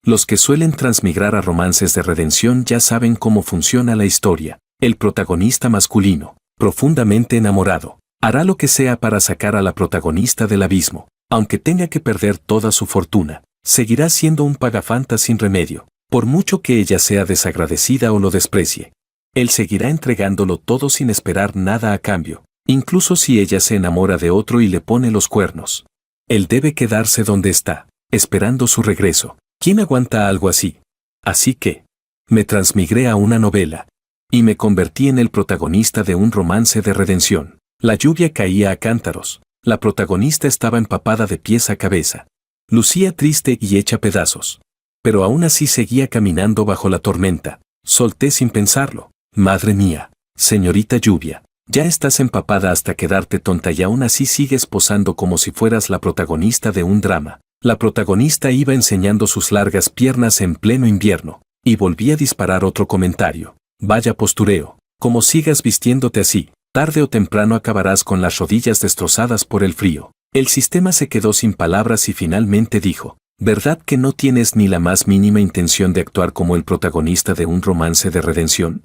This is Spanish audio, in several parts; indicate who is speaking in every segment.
Speaker 1: Los que suelen transmigrar a romances de redención ya saben cómo funciona la historia. El protagonista masculino, profundamente enamorado, hará lo que sea para sacar a la protagonista del abismo. Aunque tenga que perder toda su fortuna, seguirá siendo un pagafanta sin remedio, por mucho que ella sea desagradecida o lo desprecie. Él seguirá entregándolo todo sin esperar nada a cambio, incluso si ella se enamora de otro y le pone los cuernos. Él debe quedarse donde está, esperando su regreso. ¿Quién aguanta algo así? Así que me transmigré a una novela y me convertí en el protagonista de un romance de redención. La lluvia caía a cántaros. La protagonista estaba empapada de pies a cabeza. Lucía triste y hecha pedazos. Pero aún así seguía caminando bajo la tormenta. Solté sin pensarlo. Madre mía, señorita lluvia, ya estás empapada hasta quedarte tonta y aún así sigues posando como si fueras la protagonista de un drama. La protagonista iba enseñando sus largas piernas en pleno invierno, y volví a disparar otro comentario. Vaya postureo, como sigas vistiéndote así, tarde o temprano acabarás con las rodillas destrozadas por el frío. El sistema se quedó sin palabras y finalmente dijo, ¿verdad que no tienes ni la más mínima intención de actuar como el protagonista de un romance de redención?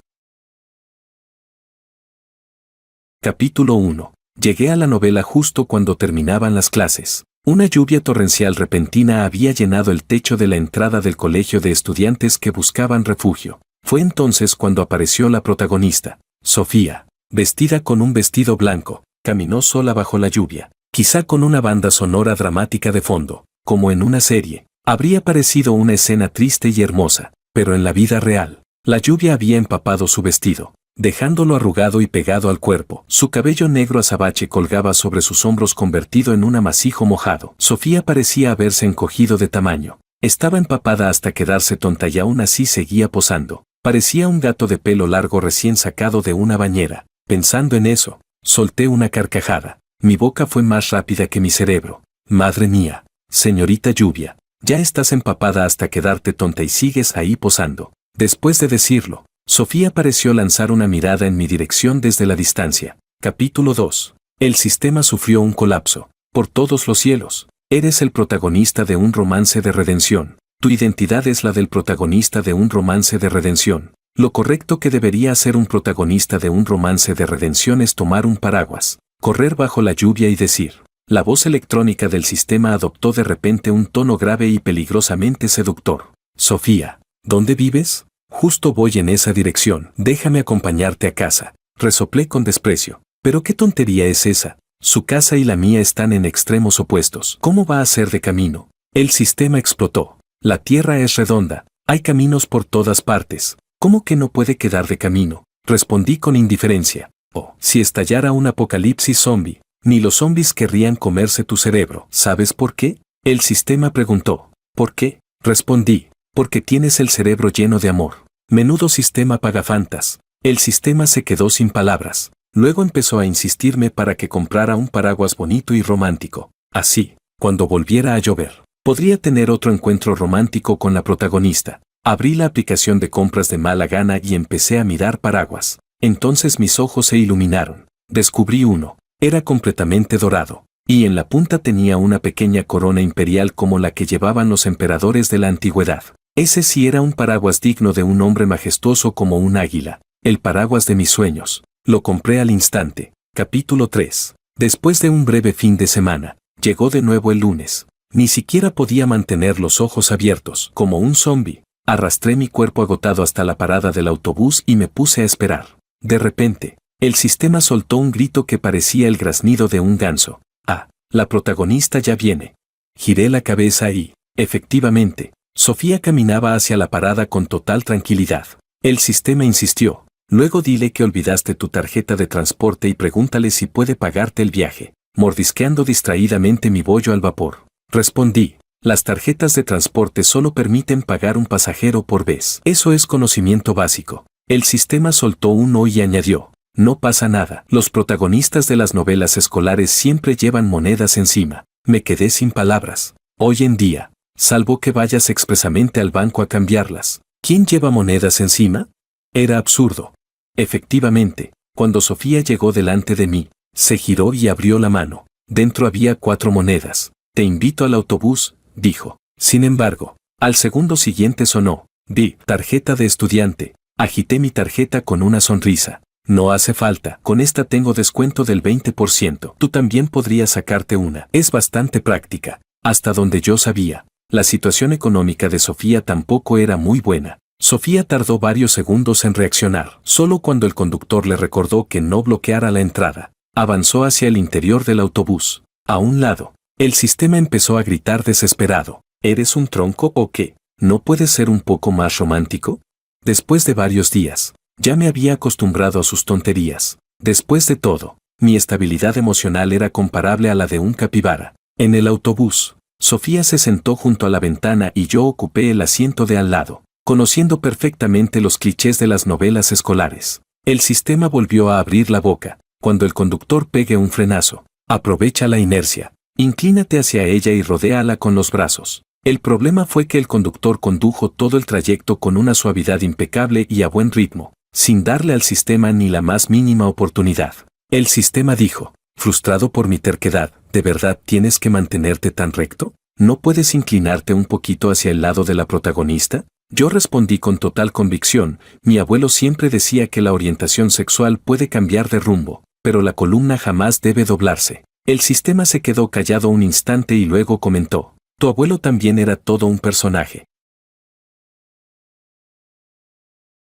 Speaker 1: Capítulo 1. Llegué a la novela justo cuando terminaban las clases. Una lluvia torrencial repentina había llenado el techo de la entrada del colegio de estudiantes que buscaban refugio. Fue entonces cuando apareció la protagonista, Sofía, vestida con un vestido blanco, caminó sola bajo la lluvia, quizá con una banda sonora dramática de fondo, como en una serie. Habría parecido una escena triste y hermosa, pero en la vida real, la lluvia había empapado su vestido, dejándolo arrugado y pegado al cuerpo. Su cabello negro azabache colgaba sobre sus hombros convertido en un amasijo mojado. Sofía parecía haberse encogido de tamaño. Estaba empapada hasta quedarse tonta y aún así seguía posando. Parecía un gato de pelo largo recién sacado de una bañera. Pensando en eso, solté una carcajada. Mi boca fue más rápida que mi cerebro. Madre mía, señorita lluvia, ya estás empapada hasta quedarte tonta y sigues ahí posando. Después de decirlo, Sofía pareció lanzar una mirada en mi dirección desde la distancia. Capítulo 2. El sistema sufrió un colapso. Por todos los cielos, eres el protagonista de un romance de redención. Tu identidad es la del protagonista de un romance de redención. Lo correcto que debería hacer un protagonista de un romance de redención es tomar un paraguas, correr bajo la lluvia y decir. La voz electrónica del sistema adoptó de repente un tono grave y peligrosamente seductor. Sofía, ¿dónde vives? Justo voy en esa dirección. Déjame acompañarte a casa. Resoplé con desprecio. ¿Pero qué tontería es esa? Su casa y la mía están en extremos opuestos. ¿Cómo va a ser de camino? El sistema explotó. La tierra es redonda. Hay caminos por todas partes. ¿Cómo que no puede quedar de camino? Respondí con indiferencia. Oh, si estallara un apocalipsis zombie, ni los zombies querrían comerse tu cerebro. ¿Sabes por qué? El sistema preguntó. ¿Por qué? Respondí. Porque tienes el cerebro lleno de amor. Menudo sistema pagafantas. El sistema se quedó sin palabras. Luego empezó a insistirme para que comprara un paraguas bonito y romántico. Así, cuando volviera a llover, podría tener otro encuentro romántico con la protagonista. Abrí la aplicación de compras de mala gana y empecé a mirar paraguas. Entonces mis ojos se iluminaron. Descubrí uno. Era completamente dorado. Y en la punta tenía una pequeña corona imperial como la que llevaban los emperadores de la antigüedad. Ese sí era un paraguas digno de un hombre majestuoso como un águila. El paraguas de mis sueños. Lo compré al instante. Capítulo 3. Después de un breve fin de semana, llegó de nuevo el lunes. Ni siquiera podía mantener los ojos abiertos. Como un zombi, arrastré mi cuerpo agotado hasta la parada del autobús y me puse a esperar. De repente, el sistema soltó un grito que parecía el graznido de un ganso. Ah, la protagonista ya viene. Giré la cabeza y, efectivamente, Sofía caminaba hacia la parada con total tranquilidad. El sistema insistió. Luego dile que olvidaste tu tarjeta de transporte y pregúntale si puede pagarte el viaje. Mordisqueando distraídamente mi bollo al vapor, respondí. Las tarjetas de transporte solo permiten pagar un pasajero por vez. Eso es conocimiento básico. El sistema soltó un no y añadió. No pasa nada. Los protagonistas de las novelas escolares siempre llevan monedas encima. Me quedé sin palabras. Hoy en día, salvo que vayas expresamente al banco a cambiarlas, ¿quién lleva monedas encima? Era absurdo. Efectivamente, cuando Sofía llegó delante de mí, se giró y abrió la mano. Dentro había 4 monedas. Te invito al autobús, dijo. Sin embargo, Al segundo siguiente sonó, di, tarjeta de estudiante. Agité mi tarjeta con una sonrisa. No hace falta, con esta tengo descuento del 20%. Tú también podrías sacarte una. Es bastante práctica. Hasta donde yo sabía, la situación económica de Sofía tampoco era muy buena. Sofía tardó varios segundos en reaccionar. Solo cuando el conductor le recordó que no bloqueara la entrada, avanzó hacia el interior del autobús. A un lado, el sistema empezó a gritar desesperado. ¿Eres un tronco o qué? ¿No puedes ser un poco más romántico? Después de varios días, ya me había acostumbrado a sus tonterías. Después de todo, mi estabilidad emocional era comparable a la de un capibara. En el autobús, Sofía se sentó junto a la ventana y yo ocupé el asiento de al lado, conociendo perfectamente los clichés de las novelas escolares. El sistema volvió a abrir la boca. Cuando el conductor pegue un frenazo, aprovecha la inercia, inclínate hacia ella y rodéala con los brazos. El problema fue que el conductor condujo todo el trayecto con una suavidad impecable y a buen ritmo, sin darle al sistema ni la más mínima oportunidad. El sistema dijo, frustrado por mi terquedad, ¿de verdad tienes que mantenerte tan recto? ¿No puedes inclinarte un poquito hacia el lado de la protagonista? Yo respondí con total convicción, mi abuelo siempre decía que la orientación sexual puede cambiar de rumbo, pero la columna jamás debe doblarse. El sistema se quedó callado un instante y luego comentó, tu abuelo también era todo un personaje.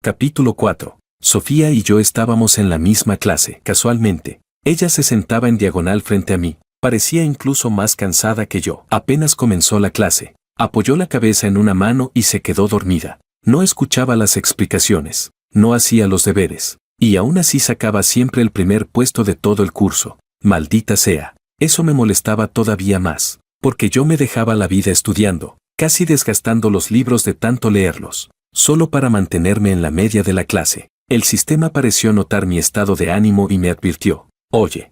Speaker 1: Capítulo 4. Sofía y yo estábamos en la misma clase. Casualmente, ella se sentaba en diagonal frente a mí. Parecía incluso más cansada que yo. Apenas comenzó la clase, apoyó la cabeza en una mano y se quedó dormida. No escuchaba las explicaciones, no hacía los deberes, y aún así sacaba siempre el primer puesto de todo el curso. Maldita sea, eso me molestaba todavía más, porque yo me dejaba la vida estudiando, casi desgastando los libros de tanto leerlos, solo para mantenerme en la media de la clase. El sistema pareció notar mi estado de ánimo y me advirtió, oye,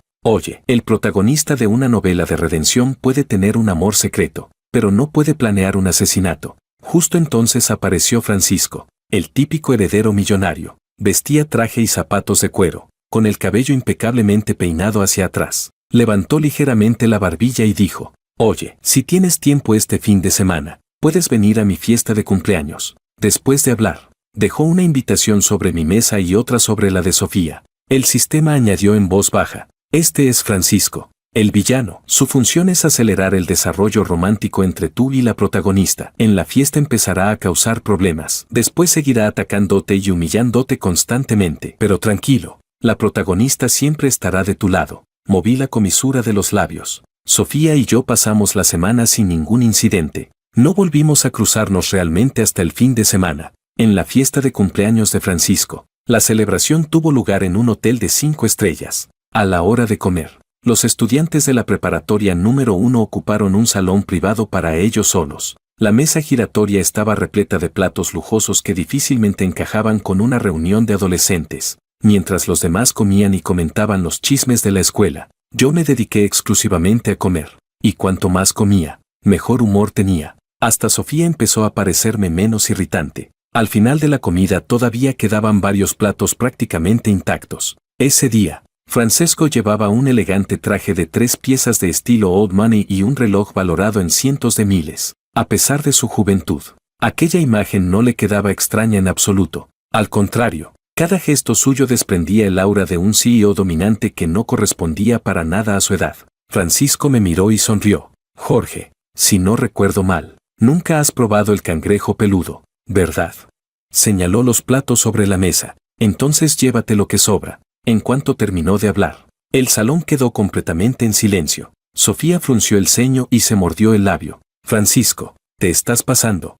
Speaker 1: el protagonista de una novela de redención puede tener un amor secreto, pero no puede planear un asesinato. Justo entonces apareció Francisco, el típico heredero millonario. Vestía traje y zapatos de cuero, con el cabello impecablemente peinado hacia atrás. Levantó ligeramente la barbilla y dijo, oye, si tienes tiempo este fin de semana, puedes venir a mi fiesta de cumpleaños. Después de hablar, dejó una invitación sobre mi mesa y otra sobre la de Sofía. El sistema añadió en voz baja, este es Francisco, el villano. Su función es acelerar el desarrollo romántico entre tú y la protagonista. En la fiesta empezará a causar problemas. Después seguirá atacándote y humillándote constantemente. Pero tranquilo, la protagonista siempre estará de tu lado. Moví la comisura de los labios. Sofía y yo pasamos la semana sin ningún incidente. No volvimos a cruzarnos realmente hasta el fin de semana, en la fiesta de cumpleaños de Francisco. La celebración tuvo lugar en un hotel de 5 estrellas. A la hora de comer, los estudiantes de la preparatoria número 1 ocuparon un salón privado para ellos solos. La mesa giratoria estaba repleta de platos lujosos que difícilmente encajaban con una reunión de adolescentes. Mientras los demás comían y comentaban los chismes de la escuela, yo me dediqué exclusivamente a comer. Y cuanto más comía, mejor humor tenía. Hasta Sofía empezó a parecerme menos irritante. Al final de la comida todavía quedaban varios platos prácticamente intactos. Ese día, Francesco llevaba un elegante traje de 3 piezas de estilo old money y un reloj valorado en cientos de miles. A pesar de su juventud, aquella imagen no le quedaba extraña en absoluto. Al contrario, cada gesto suyo desprendía el aura de un CEO dominante que no correspondía para nada a su edad. Francisco me miró y sonrió. Jorge, si no recuerdo mal, nunca has probado el cangrejo peludo, ¿verdad? Señaló los platos sobre la mesa. Entonces llévate lo que sobra. En cuanto terminó de hablar, el salón quedó completamente en silencio. Sofía frunció el ceño y se mordió el labio. Francisco, te estás pasando,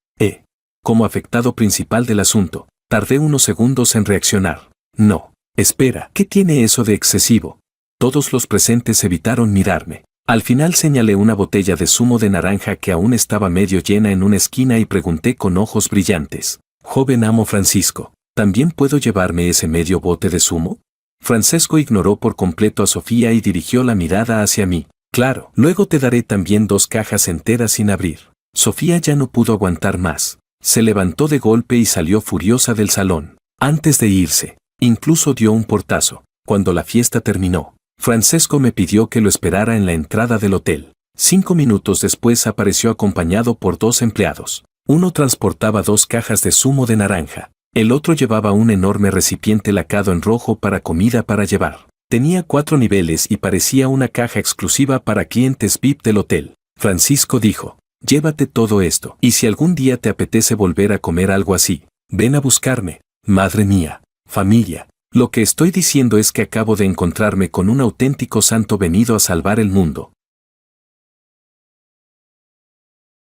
Speaker 1: Como afectado principal del asunto, tardé unos segundos en reaccionar. No, espera, ¿qué tiene eso de excesivo? Todos los presentes evitaron mirarme. Al final señalé una botella de zumo de naranja que aún estaba medio llena en una esquina y pregunté con ojos brillantes. Joven amo Francisco, ¿también puedo llevarme ese medio bote de zumo? Francesco ignoró por completo a Sofía y dirigió la mirada hacia mí. Claro, luego te daré también 2 cajas enteras sin abrir. Sofía ya no pudo aguantar más. Se levantó de golpe y salió furiosa del salón. Antes de irse, incluso dio un portazo. Cuando la fiesta terminó, Francesco me pidió que lo esperara en la entrada del hotel. 5 minutos después apareció acompañado por 2 empleados. Uno transportaba 2 cajas de zumo de naranja. El otro llevaba un enorme recipiente lacado en rojo para comida para llevar. Tenía 4 niveles y parecía una caja exclusiva para clientes VIP del hotel. Francisco dijo, llévate todo esto, y si algún día te apetece volver a comer algo así, ven a buscarme. Madre mía, familia, lo que estoy diciendo es que acabo de encontrarme con un auténtico santo venido a salvar el mundo.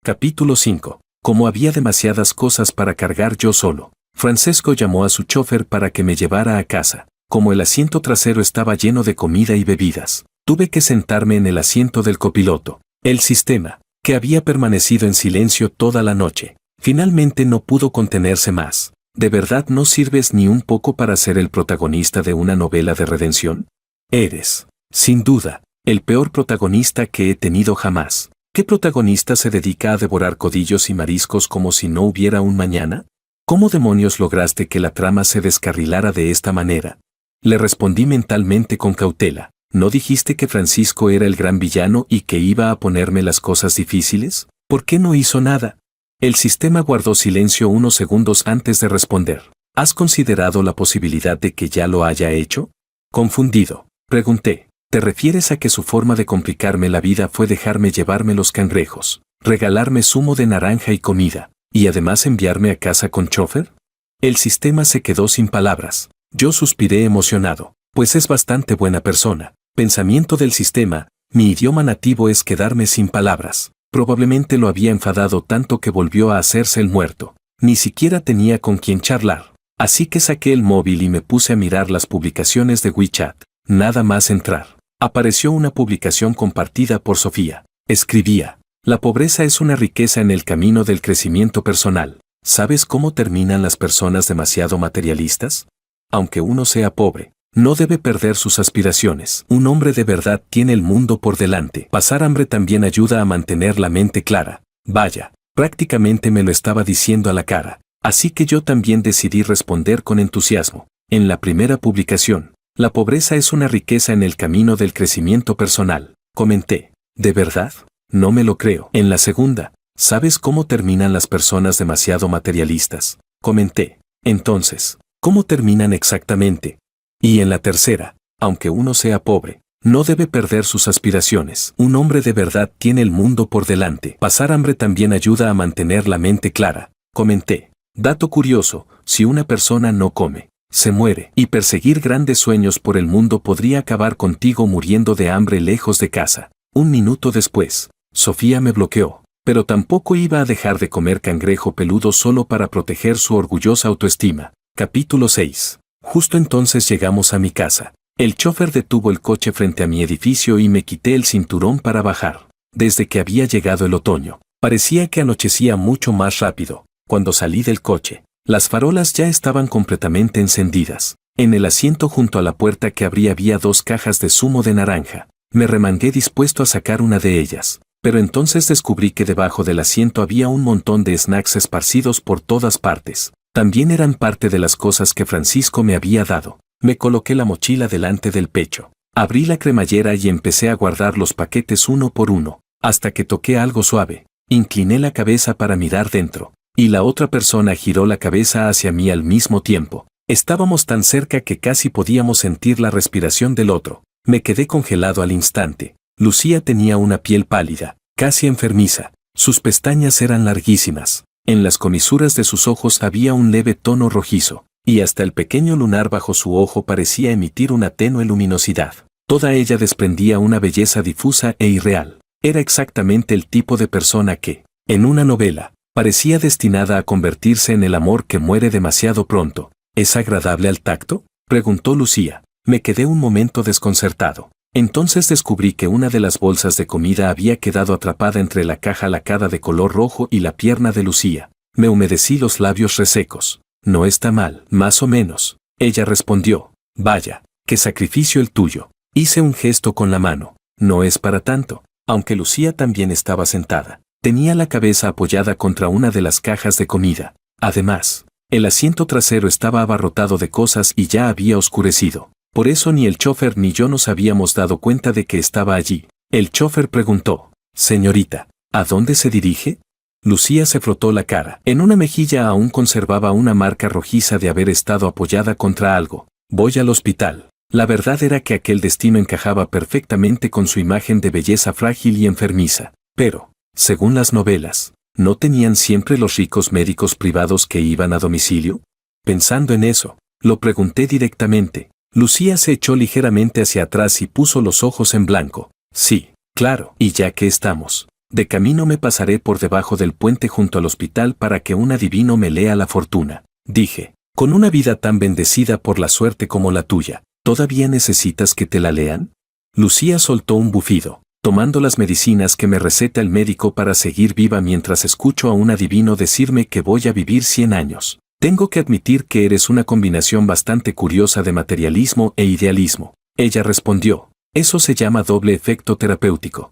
Speaker 1: Capítulo 5. Como había demasiadas cosas para cargar yo solo, Francesco llamó a su chofer para que me llevara a casa. Como el asiento trasero estaba lleno de comida y bebidas, tuve que sentarme en el asiento del copiloto. El sistema, que había permanecido en silencio toda la noche, finalmente no pudo contenerse más. ¿De verdad no sirves ni un poco para ser el protagonista de una novela de redención? Eres, sin duda, el peor protagonista que he tenido jamás. ¿Qué protagonista se dedica a devorar codillos y mariscos como si no hubiera un mañana? ¿Cómo demonios lograste que la trama se descarrilara de esta manera? Le respondí mentalmente con cautela. ¿No dijiste que Francisco era el gran villano y que iba a ponerme las cosas difíciles? ¿Por qué no hizo nada? El sistema guardó silencio unos segundos antes de responder. ¿Has considerado la posibilidad de que ya lo haya hecho? Confundido, pregunté. ¿Te refieres a que su forma de complicarme la vida fue dejarme llevarme los cangrejos, regalarme zumo de naranja y comida, y además enviarme a casa con chofer? El sistema se quedó sin palabras. Yo suspiré emocionado, pues es bastante buena persona. Pensamiento del sistema, mi idioma nativo es quedarme sin palabras. Probablemente lo había enfadado tanto que volvió a hacerse el muerto. Ni siquiera tenía con quién charlar. Así que saqué el móvil y me puse a mirar las publicaciones de WeChat. Nada más entrar. Apareció una publicación compartida por Sofía. Escribía, la pobreza es una riqueza en el camino del crecimiento personal. ¿Sabes cómo terminan las personas demasiado materialistas? Aunque uno sea pobre, no debe perder sus aspiraciones. Un hombre de verdad tiene el mundo por delante. Pasar hambre también ayuda a mantener la mente clara. Vaya, prácticamente me lo estaba diciendo a la cara. Así que yo también decidí responder con entusiasmo. En la primera publicación, la pobreza es una riqueza en el camino del crecimiento personal, comenté. ¿De verdad? No me lo creo. En la segunda, ¿sabes cómo terminan las personas demasiado materialistas? Comenté. Entonces, ¿cómo terminan exactamente? Y en la tercera, aunque uno sea pobre, no debe perder sus aspiraciones. Un hombre de verdad tiene el mundo por delante. Pasar hambre también ayuda a mantener la mente clara, comenté. Dato curioso, si una persona no come, se muere. Y perseguir grandes sueños por el mundo podría acabar contigo muriendo de hambre lejos de casa. Un minuto después, Sofía me bloqueó, pero tampoco iba a dejar de comer cangrejo peludo solo para proteger su orgullosa autoestima. Capítulo 6. Justo entonces llegamos a mi casa. El chofer detuvo el coche frente a mi edificio y me quité el cinturón para bajar. Desde que había llegado el otoño, parecía que anochecía mucho más rápido. Cuando salí del coche, las farolas ya estaban completamente encendidas. En el asiento junto a la puerta que abrí había 2 cajas de zumo de naranja. Me remangué dispuesto a sacar una de ellas, pero entonces descubrí que debajo del asiento había un montón de snacks esparcidos por todas partes. También eran parte de las cosas que Francisco me había dado. Me coloqué la mochila delante del pecho. Abrí la cremallera y empecé a guardar los paquetes uno por uno, hasta que toqué algo suave. Incliné la cabeza para mirar dentro, y la otra persona giró la cabeza hacia mí al mismo tiempo. Estábamos tan cerca que casi podíamos sentir la respiración del otro. Me quedé congelado al instante. Lucía tenía una piel pálida, casi enfermiza. Sus pestañas eran larguísimas. En las comisuras de sus ojos había un leve tono rojizo, y hasta el pequeño lunar bajo su ojo parecía emitir una tenue luminosidad. Toda ella desprendía una belleza difusa e irreal. Era exactamente el tipo de persona que, en una novela, parecía destinada a convertirse en el amor que muere demasiado pronto. ¿Es agradable al tacto?, preguntó Lucía. Me quedé un momento desconcertado. Entonces descubrí que una de las bolsas de comida había quedado atrapada entre la caja lacada de color rojo y la pierna de Lucía. Me humedecí los labios resecos. No está mal, más o menos. Ella respondió. Vaya, qué sacrificio el tuyo. Hice un gesto con la mano. No es para tanto. Aunque Lucía también estaba sentada. Tenía la cabeza apoyada contra una de las cajas de comida. Además, el asiento trasero estaba abarrotado de cosas y ya había oscurecido. Por eso ni el chofer ni yo nos habíamos dado cuenta de que estaba allí. El chofer preguntó, señorita, ¿a dónde se dirige? Lucía se frotó la cara. En una mejilla aún conservaba una marca rojiza de haber estado apoyada contra algo. Voy al hospital. La verdad era que aquel destino encajaba perfectamente con su imagen de belleza frágil y enfermiza. Pero, según las novelas, ¿no tenían siempre los ricos médicos privados que iban a domicilio? Pensando en eso, lo pregunté directamente. Lucía se echó ligeramente hacia atrás y puso los ojos en blanco. Sí, claro. Y ya que estamos, de camino me pasaré por debajo del puente junto al hospital para que un adivino me lea la fortuna. Dije, con una vida tan bendecida por la suerte como la tuya, ¿todavía necesitas que te la lean? Lucía soltó un bufido, tomando las medicinas que me receta el médico para seguir viva mientras escucho a un adivino decirme que voy a vivir 100 años. Tengo que admitir que eres una combinación bastante curiosa de materialismo e idealismo. Ella respondió, eso se llama doble efecto terapéutico.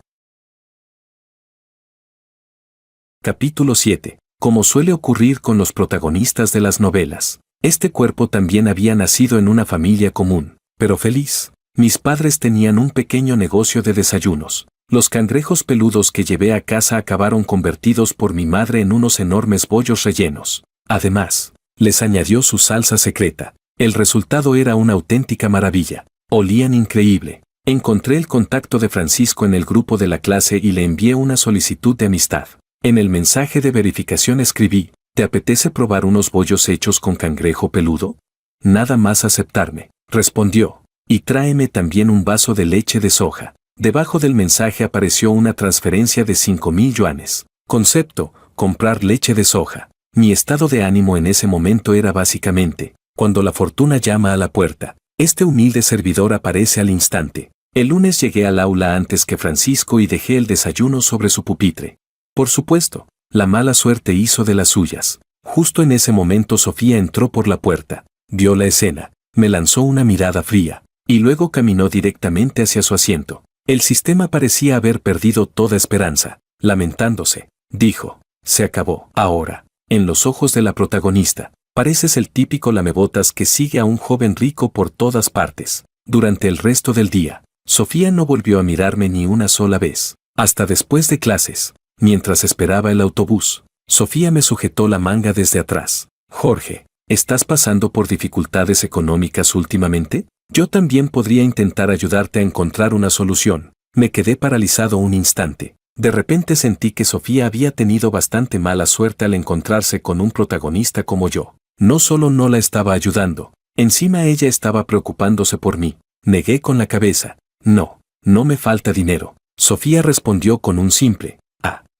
Speaker 1: Capítulo 7. Como suele ocurrir con los protagonistas de las novelas, este cuerpo también había nacido en una familia común, pero feliz. Mis padres tenían un pequeño negocio de desayunos. Los cangrejos peludos que llevé a casa acabaron convertidos por mi madre en unos enormes bollos rellenos. Además, les añadió su salsa secreta. El resultado era una auténtica maravilla. Olían increíble. Encontré el contacto de Francisco en el grupo de la clase y le envié una solicitud de amistad. En el mensaje de verificación escribí, ¿te apetece probar unos bollos hechos con cangrejo peludo? Nada más aceptarme, respondió, y tráeme también un vaso de leche de soja. Debajo del mensaje apareció una transferencia de 5,000 yuanes. Concepto, comprar leche de soja. Mi estado de ánimo en ese momento era básicamente, cuando la fortuna llama a la puerta, este humilde servidor aparece al instante. El lunes llegué al aula antes que Francisco y dejé el desayuno sobre su pupitre. Por supuesto, la mala suerte hizo de las suyas. Justo en ese momento Sofía entró por la puerta, vio la escena, me lanzó una mirada fría, y luego caminó directamente hacia su asiento. El sistema parecía haber perdido toda esperanza. Lamentándose, dijo, se acabó. Ahora, en los ojos de la protagonista, pareces el típico lamebotas que sigue a un joven rico por todas partes. Durante el resto del día, Sofía no volvió a mirarme ni una sola vez. Hasta después de clases, mientras esperaba el autobús, Sofía me sujetó la manga desde atrás. Jorge, ¿estás pasando por dificultades económicas últimamente? Yo también podría intentar ayudarte a encontrar una solución. Me quedé paralizado un instante. De repente sentí que Sofía había tenido bastante mala suerte al encontrarse con un protagonista como yo. No solo no la estaba ayudando, encima ella estaba preocupándose por mí. Negué con la cabeza. No, no me falta dinero. Sofía respondió con un simple,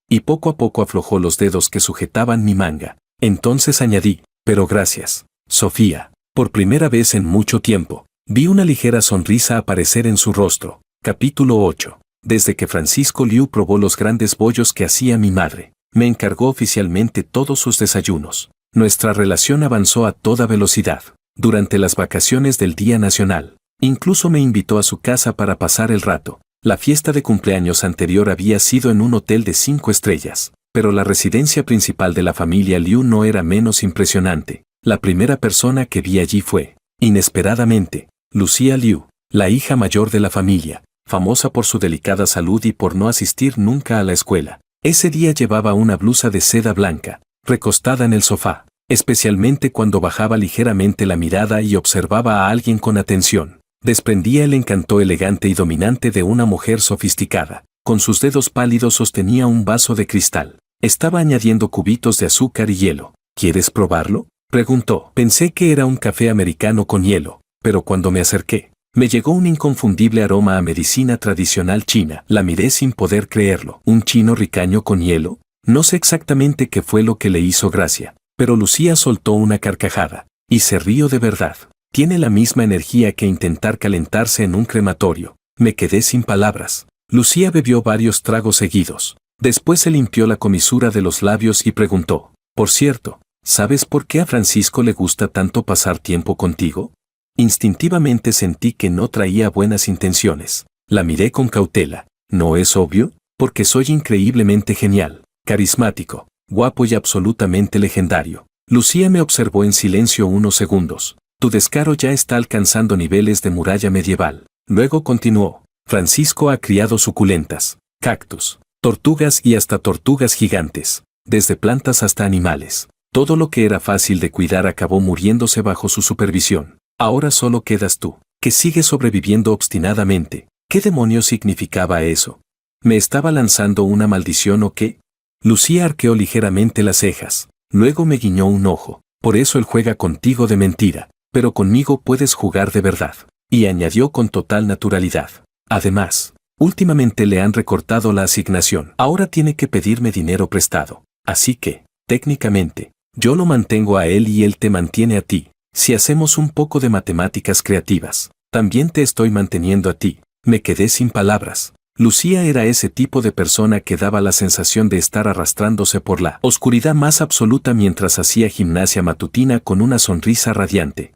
Speaker 1: y poco a poco aflojó los dedos que sujetaban mi manga. Entonces añadí, pero gracias, Sofía. Por primera vez en mucho tiempo, vi una ligera sonrisa aparecer en su rostro. Capítulo 8. Desde que Francisco Liu probó los grandes bollos que hacía mi madre, me encargó oficialmente todos sus desayunos. Nuestra relación avanzó a toda velocidad. Durante las vacaciones del Día Nacional, incluso me invitó a su casa para pasar el rato. La fiesta de cumpleaños anterior había sido en un hotel de 5 estrellas, pero la residencia principal de la familia Liu no era menos impresionante. La primera persona que vi allí fue, inesperadamente, Lucía Liu, la hija mayor de la familia, famosa por su delicada salud y por no asistir nunca a la escuela. Ese día llevaba una blusa de seda blanca, recostada en el sofá, especialmente cuando bajaba ligeramente la mirada y observaba a alguien con atención. Desprendía el encanto elegante y dominante de una mujer sofisticada. Con sus dedos pálidos sostenía un vaso de cristal. Estaba añadiendo cubitos de azúcar y hielo. ¿Quieres probarlo?, preguntó. Pensé que era un café americano con hielo, pero cuando me acerqué, me llegó un inconfundible aroma a medicina tradicional china. La miré sin poder creerlo. ¿Un chino ricaño con hielo? No sé exactamente qué fue lo que le hizo gracia, pero Lucía soltó una carcajada. Y se rió de verdad. Tiene la misma energía que intentar calentarse en un crematorio. Me quedé sin palabras. Lucía bebió varios tragos seguidos. Después se limpió la comisura de los labios y preguntó, por cierto, ¿sabes por qué a Francisco le gusta tanto pasar tiempo contigo? Instintivamente sentí que no traía buenas intenciones. La miré con cautela. ¿No es obvio? Porque soy increíblemente genial, carismático, guapo y absolutamente legendario. Lucía me observó en silencio unos segundos. Tu descaro ya está alcanzando niveles de muralla medieval. Luego continuó. Francisco ha criado suculentas, cactus, tortugas y hasta tortugas gigantes. desde plantas hasta animales. Todo lo que era fácil de cuidar acabó muriéndose bajo su supervisión. Ahora solo quedas tú, que sigues sobreviviendo obstinadamente. ¿Qué demonios significaba eso? ¿Me estaba lanzando una maldición o qué? Lucía arqueó ligeramente las cejas. Luego me guiñó un ojo. Por eso él juega contigo de mentira, pero conmigo puedes jugar de verdad. Y añadió con total naturalidad. Además, últimamente le han recortado la asignación. Ahora tiene que pedirme dinero prestado. Así que, técnicamente, yo lo mantengo a él y él te mantiene a ti. Si hacemos un poco de matemáticas creativas, también te estoy manteniendo a ti. Me quedé sin palabras. Lucía era ese tipo de persona que daba la sensación de estar arrastrándose por la oscuridad más absoluta mientras hacía gimnasia matutina con una sonrisa radiante.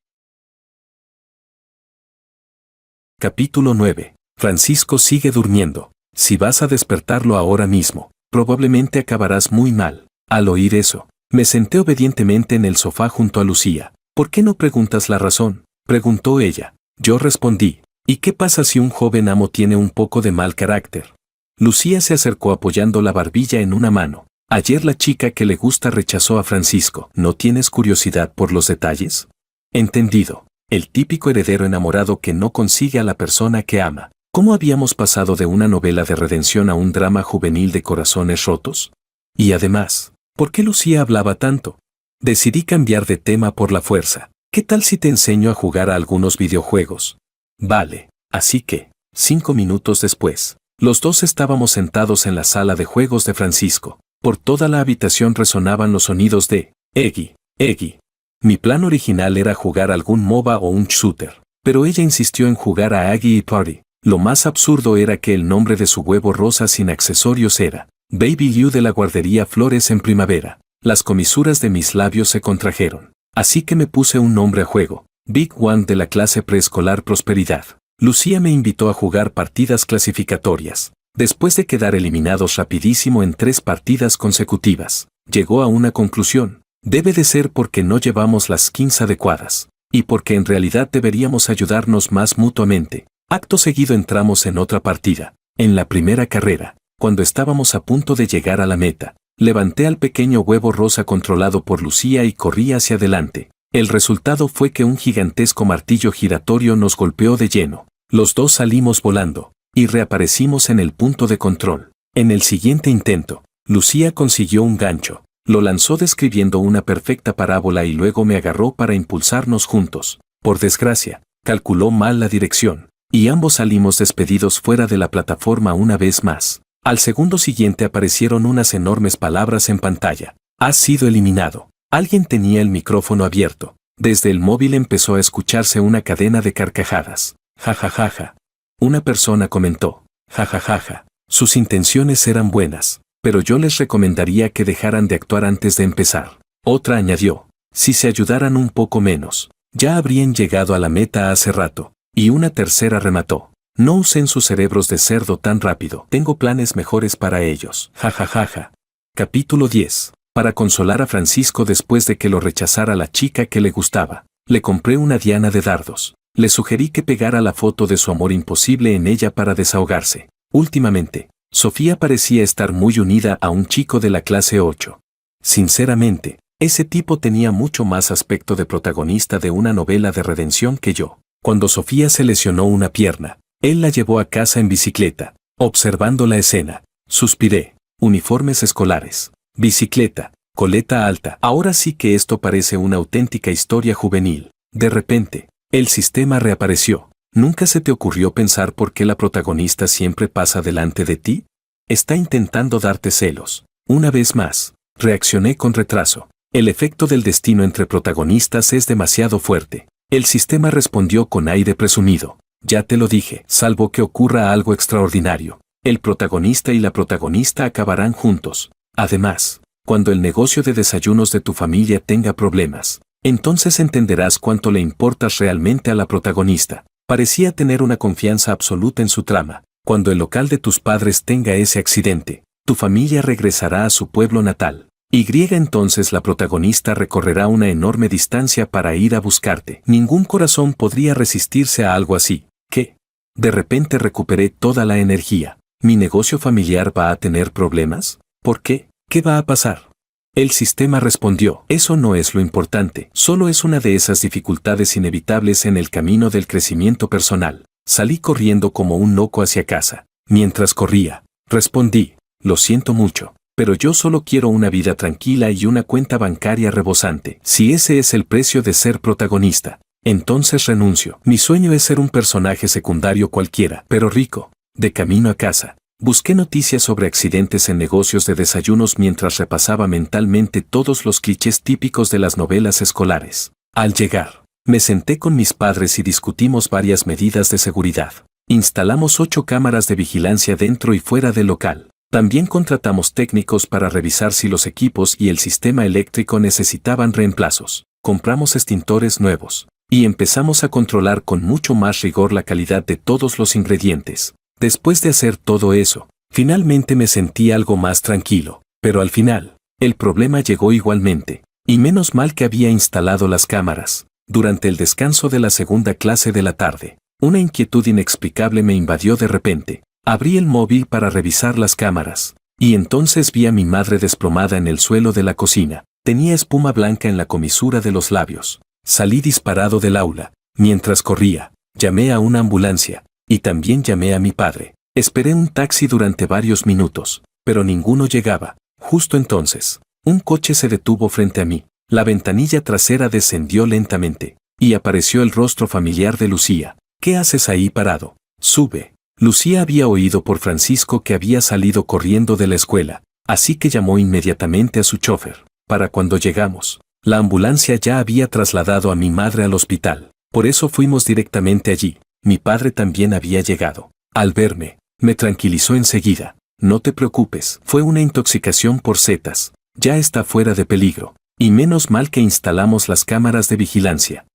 Speaker 1: Capítulo 9. Francisco sigue durmiendo. Si vas a despertarlo ahora mismo, probablemente acabarás muy mal. Al oír eso, me senté obedientemente en el sofá junto a Lucía. ¿Por qué no preguntas la razón?, preguntó ella. Yo respondí. ¿Y qué pasa si un joven amo tiene un poco de mal carácter? Lucía se acercó apoyando la barbilla en una mano. Ayer la chica que le gusta rechazó a Francisco. ¿No tienes curiosidad por los detalles? Entendido. El típico heredero enamorado que no consigue a la persona que ama. ¿Cómo habíamos pasado de una novela de redención a un drama juvenil de corazones rotos? Y además, ¿por qué Lucía hablaba tanto? Decidí cambiar de tema por la fuerza. ¿Qué tal si te enseño a jugar a algunos videojuegos? Vale, así que, 5 minutos después, los dos estábamos sentados en la sala de juegos de Francisco. Por toda la habitación resonaban los sonidos de Eggy, Eggy. Mi plan original era jugar algún MOBA o un shooter, pero ella insistió en jugar a Aggie y Party. Lo más absurdo era que el nombre de su huevo rosa sin accesorios era Baby You de la guardería Flores en Primavera. Las comisuras de mis labios se contrajeron. Así que me puse un nombre a juego, Big One de la clase preescolar Prosperidad. Lucía me invitó a jugar partidas clasificatorias. Después de quedar eliminados rapidísimo en 3 partidas consecutivas, llegó a una conclusión. Debe de ser porque no llevamos las skins adecuadas, y porque en realidad deberíamos ayudarnos más mutuamente. Acto seguido entramos en otra partida. En la primera carrera, cuando estábamos a punto de llegar a la meta, levanté al pequeño huevo rosa controlado por Lucía y corrí hacia adelante. El resultado fue que un gigantesco martillo giratorio nos golpeó de lleno. Los dos salimos volando, y reaparecimos en el punto de control. En el siguiente intento, Lucía consiguió un gancho. Lo lanzó describiendo una perfecta parábola y luego me agarró para impulsarnos juntos. Por desgracia, calculó mal la dirección, y ambos salimos despedidos fuera de la plataforma una vez más. Al segundo siguiente aparecieron unas enormes palabras en pantalla. Has sido eliminado. Alguien tenía el micrófono abierto. Desde el móvil empezó a escucharse una cadena de carcajadas. Ja ja ja ja. Una persona comentó. Ja ja ja ja. Sus intenciones eran buenas, pero yo les recomendaría que dejaran de actuar antes de empezar. Otra añadió. Si se ayudaran un poco menos, ya habrían llegado a la meta hace rato. Y una tercera remató. No usen sus cerebros de cerdo tan rápido. Tengo planes mejores para ellos. Ja ja ja ja. Capítulo 10. Para consolar a Francisco después de que lo rechazara la chica que le gustaba, le compré una diana de dardos. Le sugerí que pegara la foto de su amor imposible en ella para desahogarse. Últimamente, Sofía parecía estar muy unida a un chico de la clase 8. Sinceramente, ese tipo tenía mucho más aspecto de protagonista de una novela de redención que yo. Cuando Sofía se lesionó una pierna, él la llevó a casa en bicicleta. Observando la escena, suspiré. Uniformes escolares, bicicleta, coleta alta. Ahora sí que esto parece una auténtica historia juvenil. De repente, el sistema reapareció. ¿Nunca se te ocurrió pensar por qué la protagonista siempre pasa delante de ti? Está intentando darte celos. Una vez más, reaccioné con retraso. El efecto del destino entre protagonistas es demasiado fuerte. El sistema respondió con aire presumido. Ya te lo dije, salvo que ocurra algo extraordinario. El protagonista y la protagonista acabarán juntos. Además, cuando el negocio de desayunos de tu familia tenga problemas, entonces entenderás cuánto le importas realmente a la protagonista. Parecía tener una confianza absoluta en su trama. Cuando el local de tus padres tenga ese accidente, tu familia regresará a su pueblo natal. Entonces la protagonista recorrerá una enorme distancia para ir a buscarte. Ningún corazón podría resistirse a algo así. ¿Qué? De repente recuperé toda la energía. ¿Mi negocio familiar va a tener problemas? ¿Por qué? ¿Qué va a pasar? El sistema respondió, eso no es lo importante, solo es una de esas dificultades inevitables en el camino del crecimiento personal. Salí corriendo como un loco hacia casa. Mientras corría, respondí, lo siento mucho, pero yo solo quiero una vida tranquila y una cuenta bancaria rebosante. Si ese es el precio de ser protagonista, entonces renuncio. Mi sueño es ser un personaje secundario cualquiera, pero rico. De camino a casa, busqué noticias sobre accidentes en negocios de desayunos mientras repasaba mentalmente todos los clichés típicos de las novelas escolares. Al llegar, me senté con mis padres y discutimos varias medidas de seguridad. Instalamos 8 cámaras de vigilancia dentro y fuera del local. También contratamos técnicos para revisar si los equipos y el sistema eléctrico necesitaban reemplazos. Compramos extintores nuevos y empezamos a controlar con mucho más rigor la calidad de todos los ingredientes. Después de hacer todo eso, finalmente me sentí algo más tranquilo. Pero al final, el problema llegó igualmente. Y menos mal que había instalado las cámaras. Durante el descanso de la segunda clase de la tarde, una inquietud inexplicable me invadió de repente. Abrí el móvil para revisar las cámaras, y entonces vi a mi madre desplomada en el suelo de la cocina. Tenía espuma blanca en la comisura de los labios. Salí disparado del aula. Mientras corría, llamé a una ambulancia, y también llamé a mi padre. Esperé un taxi durante varios minutos, pero ninguno llegaba. Justo entonces, un coche se detuvo frente a mí. La ventanilla trasera descendió lentamente, y apareció el rostro familiar de Lucía. ¿Qué haces ahí parado? Sube. Lucía había oído por Francisco que había salido corriendo de la escuela, así que llamó inmediatamente a su chofer. Para cuando llegamos, la ambulancia ya había trasladado a mi madre al hospital. Por eso fuimos directamente allí. Mi padre también había llegado. Al verme, me tranquilizó enseguida. No te preocupes, fue una intoxicación por setas. Ya está fuera de peligro. Y menos mal que instalamos las cámaras de vigilancia.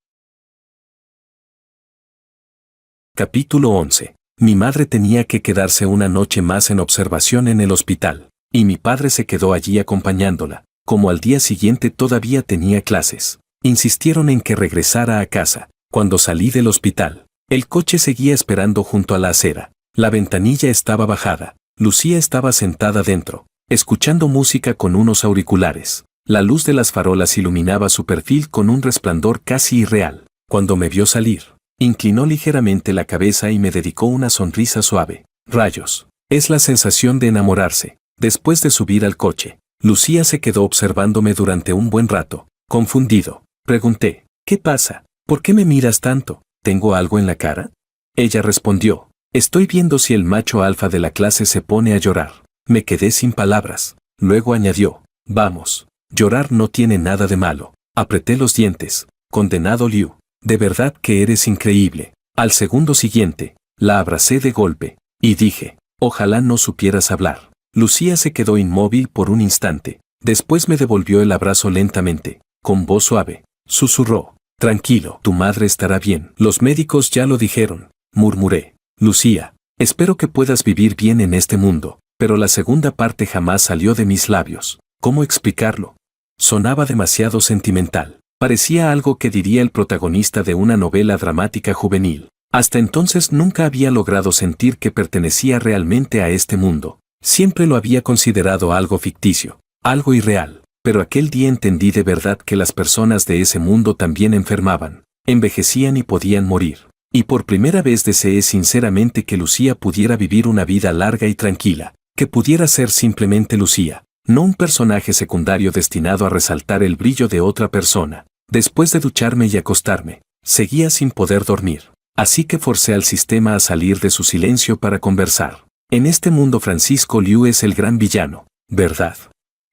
Speaker 1: Capítulo 11. Mi madre tenía que quedarse una noche más en observación en el hospital, y mi padre se quedó allí acompañándola. Como al día siguiente todavía tenía clases, insistieron en que regresara a casa. Cuando salí del hospital, el coche seguía esperando junto a la acera. La ventanilla estaba bajada. Lucía estaba sentada dentro, escuchando música con unos auriculares. La luz de las farolas iluminaba su perfil con un resplandor casi irreal. Cuando me vio salir, inclinó ligeramente la cabeza y me dedicó una sonrisa suave. Rayos, es la sensación de enamorarse. Después de subir al coche, Lucía se quedó observándome durante un buen rato. Confundido, pregunté, ¿qué pasa? ¿Por qué me miras tanto? ¿Tengo algo en la cara? Ella respondió, estoy viendo si el macho alfa de la clase se pone a llorar. Me quedé sin palabras. Luego añadió, vamos, llorar no tiene nada de malo. Apreté los dientes. Condenado Liu, de verdad que eres increíble. Al segundo siguiente, la abracé de golpe, y dije, ojalá no supieras hablar. Lucía se quedó inmóvil por un instante. Después me devolvió el abrazo lentamente. Con voz suave, susurró, tranquilo, tu madre estará bien. Los médicos ya lo dijeron, murmuré. Lucía, espero que puedas vivir bien en este mundo. Pero la segunda parte jamás salió de mis labios. ¿Cómo explicarlo? Sonaba demasiado sentimental. Parecía algo que diría el protagonista de una novela dramática juvenil. Hasta entonces nunca había logrado sentir que pertenecía realmente a este mundo. Siempre lo había considerado algo ficticio, algo irreal. Pero aquel día entendí de verdad que las personas de ese mundo también enfermaban, envejecían y podían morir. Y por primera vez deseé sinceramente que Lucía pudiera vivir una vida larga y tranquila. Que pudiera ser simplemente Lucía, no un personaje secundario destinado a resaltar el brillo de otra persona. Después de ducharme y acostarme, seguía sin poder dormir, así que forcé al sistema a salir de su silencio para conversar. En este mundo Francisco Liu es el gran villano, ¿verdad?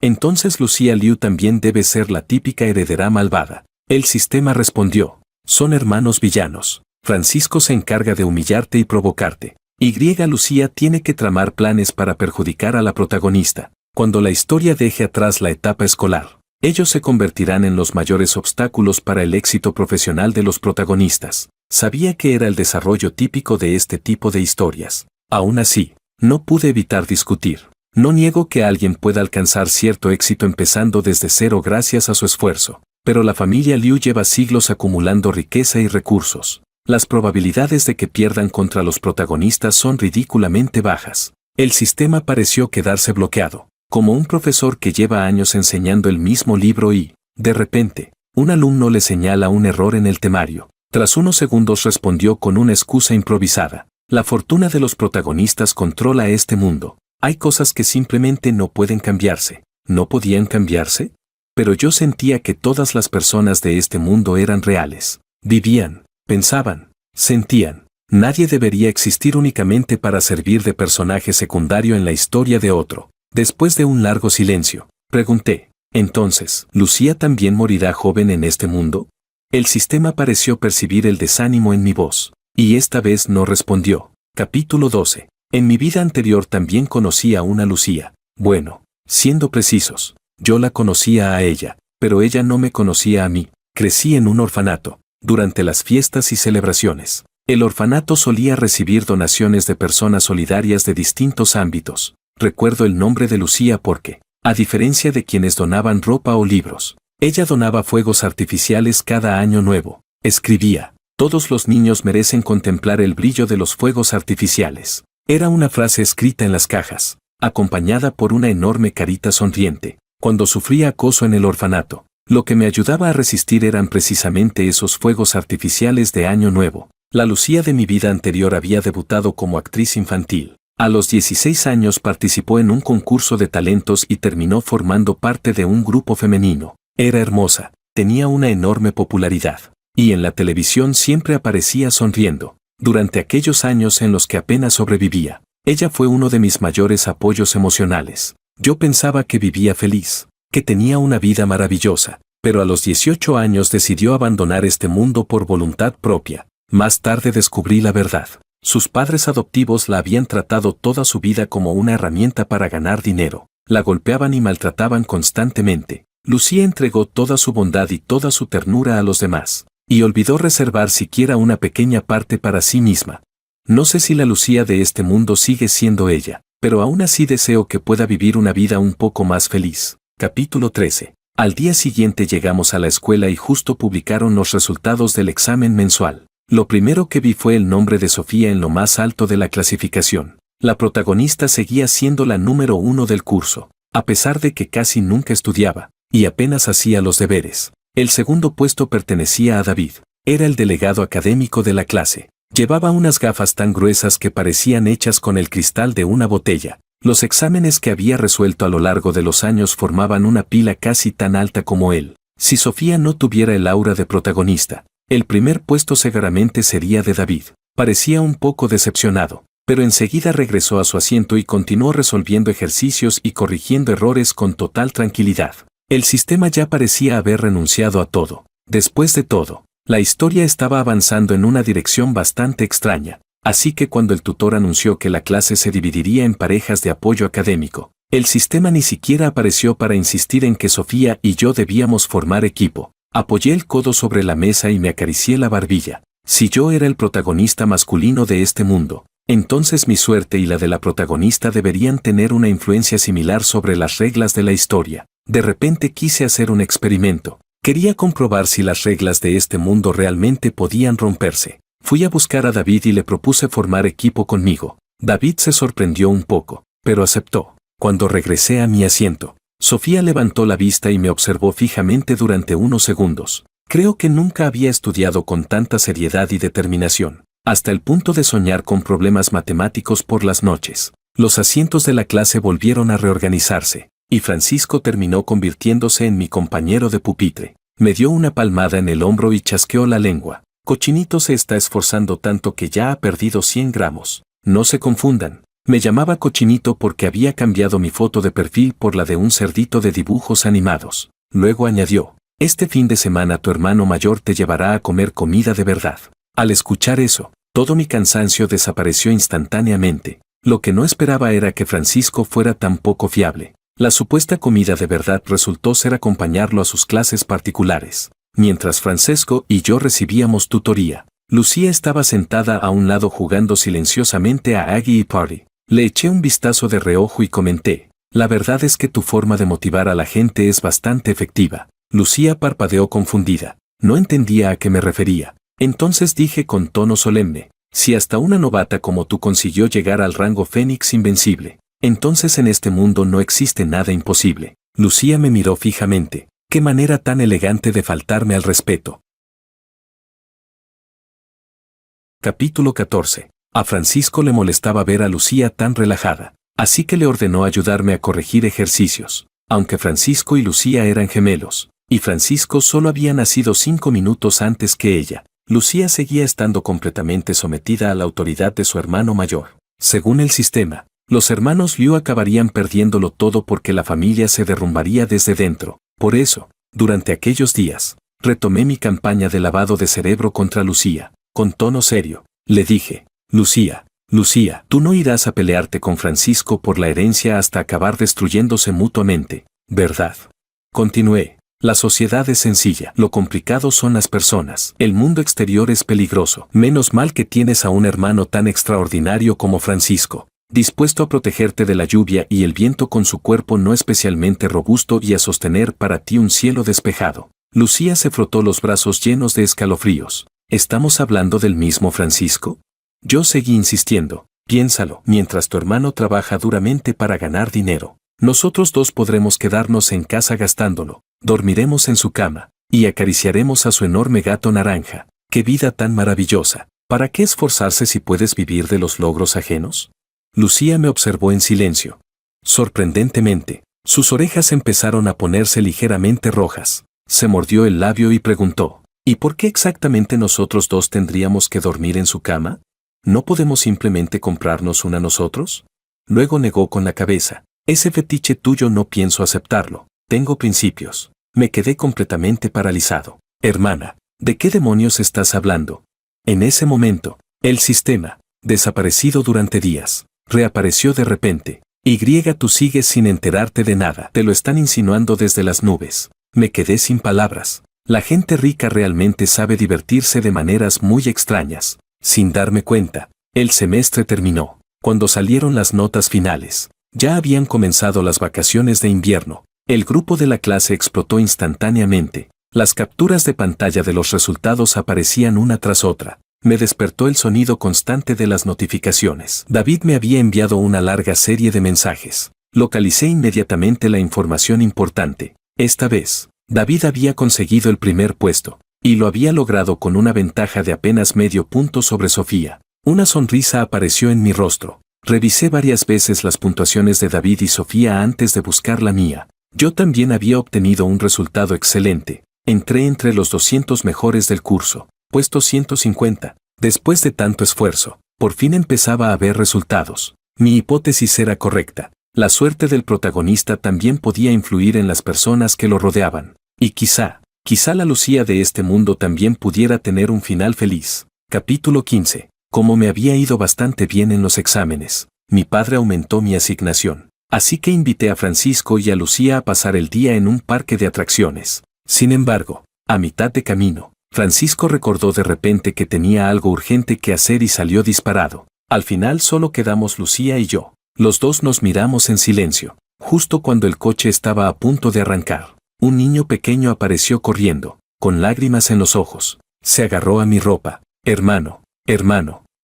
Speaker 1: Entonces Lucía Liu también debe ser la típica heredera malvada. El sistema respondió, son hermanos villanos. Francisco se encarga de humillarte y provocarte. Lucía tiene que tramar planes para perjudicar a la protagonista. Cuando la historia deje atrás la etapa escolar, ellos se convertirán en los mayores obstáculos para el éxito profesional de los protagonistas. Sabía que era el desarrollo típico de este tipo de historias. Aún así, no pude evitar discutir. No niego que alguien pueda alcanzar cierto éxito empezando desde cero gracias a su esfuerzo, pero la familia Liu lleva siglos acumulando riqueza y recursos. Las probabilidades de que pierdan contra los protagonistas son ridículamente bajas. El sistema pareció quedarse bloqueado. como un profesor que lleva años enseñando el mismo libro y, de repente, un alumno le señala un error en el temario. Tras unos segundos respondió con una excusa improvisada. La fortuna de los protagonistas controla este mundo. Hay cosas que simplemente no pueden cambiarse. ¿No podían cambiarse? Pero yo sentía que todas las personas de este mundo eran reales. Vivían, pensaban, sentían. Nadie debería existir únicamente para servir de personaje secundario en la historia de otro. Después de un largo silencio, pregunté, entonces, ¿Lucía también morirá joven en este mundo? El sistema pareció percibir el desánimo en mi voz, y esta vez no respondió. Capítulo 12. En mi vida anterior también conocí a una Lucía. Bueno, siendo precisos, yo la conocía a ella, pero ella no me conocía a mí. Crecí en un orfanato, durante las fiestas y celebraciones. El orfanato solía recibir donaciones de personas solidarias de distintos ámbitos. Recuerdo el nombre de Lucía porque, a diferencia de quienes donaban ropa o libros, ella donaba fuegos artificiales cada año nuevo. Escribía, todos los niños merecen contemplar el brillo de los fuegos artificiales. Era una frase escrita en las cajas, acompañada por una enorme carita sonriente. Cuando sufría acoso en el orfanato, lo que me ayudaba a resistir eran precisamente esos fuegos artificiales de Año Nuevo. La Lucía de mi vida anterior había debutado como actriz infantil. A los 16 años participó en un concurso de talentos y terminó formando parte de un grupo femenino. Era hermosa, tenía una enorme popularidad, y en la televisión siempre aparecía sonriendo. Durante aquellos años en los que apenas sobrevivía, ella fue uno de mis mayores apoyos emocionales. Yo pensaba que vivía feliz, que tenía una vida maravillosa, pero a los 18 años decidió abandonar este mundo por voluntad propia. Más tarde descubrí la verdad. Sus padres adoptivos la habían tratado toda su vida como una herramienta para ganar dinero. La golpeaban y maltrataban constantemente. Lucía entregó toda su bondad y toda su ternura a los demás, y olvidó reservar siquiera una pequeña parte para sí misma. No sé si la Lucía de este mundo sigue siendo ella, pero aún así deseo que pueda vivir una vida un poco más feliz. Capítulo 13. Al día siguiente llegamos a la escuela y justo publicaron los resultados del examen mensual. Lo primero que vi fue el nombre de Sofía en lo más alto de la clasificación. La protagonista seguía siendo la número 1 del curso, a pesar de que casi nunca estudiaba, y apenas hacía los deberes. El segundo puesto pertenecía a David. Era el delegado académico de la clase. Llevaba unas gafas tan gruesas que parecían hechas con el cristal de una botella. Los exámenes que había resuelto a lo largo de los años formaban una pila casi tan alta como él. Si Sofía no tuviera el aura de protagonista, el primer puesto seguramente sería de David. Parecía un poco decepcionado, pero enseguida regresó a su asiento y continuó resolviendo ejercicios y corrigiendo errores con total tranquilidad. El sistema ya parecía haber renunciado a todo. Después de todo, la historia estaba avanzando en una dirección bastante extraña, así que cuando el tutor anunció que la clase se dividiría en parejas de apoyo académico, el sistema ni siquiera apareció para insistir en que Sofía y yo debíamos formar equipo. Apoyé el codo sobre la mesa y me acaricié la barbilla. Si yo era el protagonista masculino de este mundo, entonces mi suerte y la de la protagonista deberían tener una influencia similar sobre las reglas de la historia. De repente quise hacer un experimento. Quería comprobar si las reglas de este mundo realmente podían romperse. Fui a buscar a David y le propuse formar equipo conmigo. David se sorprendió un poco, pero aceptó. Cuando regresé a mi asiento, Sofía levantó la vista y me observó fijamente durante unos segundos. Creo que nunca había estudiado con tanta seriedad y determinación, hasta el punto de soñar con problemas matemáticos por las noches. Los asientos de la clase volvieron a reorganizarse, y Francisco terminó convirtiéndose en mi compañero de pupitre. Me dio una palmada en el hombro y chasqueó la lengua. Cochinito se está esforzando tanto que ya ha perdido 100 gramos. No se confundan. Me llamaba Cochinito porque había cambiado mi foto de perfil por la de un cerdito de dibujos animados. Luego añadió, este fin de semana tu hermano mayor te llevará a comer comida de verdad. Al escuchar eso, todo mi cansancio desapareció instantáneamente. Lo que no esperaba era que Francisco fuera tan poco fiable. La supuesta comida de verdad resultó ser acompañarlo a sus clases particulares. Mientras Francesco y yo recibíamos tutoría, Lucía estaba sentada a un lado jugando silenciosamente a Aggie y Party. Le eché un vistazo de reojo y comenté, la verdad es que tu forma de motivar a la gente es bastante efectiva. Lucía parpadeó confundida. No entendía a qué me refería. Entonces dije con tono solemne, si hasta una novata como tú consiguió llegar al rango Fénix Invencible, Entonces en este mundo no existe nada imposible. Lucía me miró fijamente. Qué manera tan elegante de faltarme al respeto. Capítulo 14. A Francisco le molestaba ver a Lucía tan relajada, así que le ordenó ayudarme a corregir ejercicios. Aunque Francisco y Lucía eran gemelos, y Francisco solo había nacido 5 minutos antes que ella, Lucía seguía estando completamente sometida a la autoridad de su hermano mayor. Según el sistema, los hermanos Liu acabarían perdiéndolo todo porque la familia se derrumbaría desde dentro. Por eso, durante aquellos días, retomé mi campaña de lavado de cerebro contra Lucía. Con tono serio, le dije: Lucía, tú no irás a pelearte con Francisco por la herencia hasta acabar destruyéndose mutuamente, ¿verdad? Continué: la sociedad es sencilla, lo complicado son las personas. El mundo exterior es peligroso. Menos mal que tienes a un hermano tan extraordinario como Francisco, dispuesto a protegerte de la lluvia y el viento con su cuerpo no especialmente robusto y a sostener para ti un cielo despejado. Lucía se frotó los brazos llenos de escalofríos. ¿Estamos hablando del mismo Francisco? Yo seguí insistiendo: piénsalo, mientras tu hermano trabaja duramente para ganar dinero, nosotros dos podremos quedarnos en casa gastándolo, dormiremos en su cama, y acariciaremos a su enorme gato naranja. ¡Qué vida tan maravillosa! ¿Para qué esforzarse si puedes vivir de los logros ajenos? Lucía me observó en silencio. Sorprendentemente, sus orejas empezaron a ponerse ligeramente rojas. Se mordió el labio y preguntó: ¿y por qué exactamente nosotros dos tendríamos que dormir en su cama? ¿No podemos simplemente comprarnos una nosotros? Luego negó con la cabeza: ese fetiche tuyo no pienso aceptarlo. Tengo principios. Me quedé completamente paralizado. Hermana, ¿de qué demonios estás hablando? En ese momento, el sistema, desaparecido durante días, reapareció de repente. Tú sigues sin enterarte de nada. Te lo están insinuando desde las nubes. Me quedé sin palabras. La gente rica realmente sabe divertirse de maneras muy extrañas. Sin darme cuenta, el semestre terminó. Cuando salieron las notas finales, ya habían comenzado las vacaciones de invierno. El grupo de la clase explotó instantáneamente. Las capturas de pantalla de los resultados aparecían una tras otra. Me despertó el sonido constante de las notificaciones. David me había enviado una larga serie de mensajes. Localicé inmediatamente la información importante. Esta vez, David había conseguido el primer puesto, y lo había logrado con una ventaja de apenas medio punto sobre Sofía. Una sonrisa apareció en mi rostro. Revisé varias veces las puntuaciones de David y Sofía antes de buscar la mía. Yo también había obtenido un resultado excelente. Entré entre los 200 mejores del curso, puesto 150. Después de tanto esfuerzo, por fin empezaba a ver resultados. Mi hipótesis era correcta. La suerte del protagonista también podía influir en las personas que lo rodeaban. Y quizá la Lucía de este mundo también pudiera tener un final feliz. Capítulo 15. Como me había ido bastante bien en los exámenes, mi padre aumentó mi asignación. Así que invité a Francisco y a Lucía a pasar el día en un parque de atracciones. Sin embargo, a mitad de camino, Francisco recordó de repente que tenía algo urgente que hacer y salió disparado. Al final solo quedamos Lucía y yo. Los dos nos miramos en silencio. Justo cuando el coche estaba a punto de arrancar, un niño pequeño apareció corriendo, con lágrimas en los ojos. Se agarró a mi ropa. Hermano,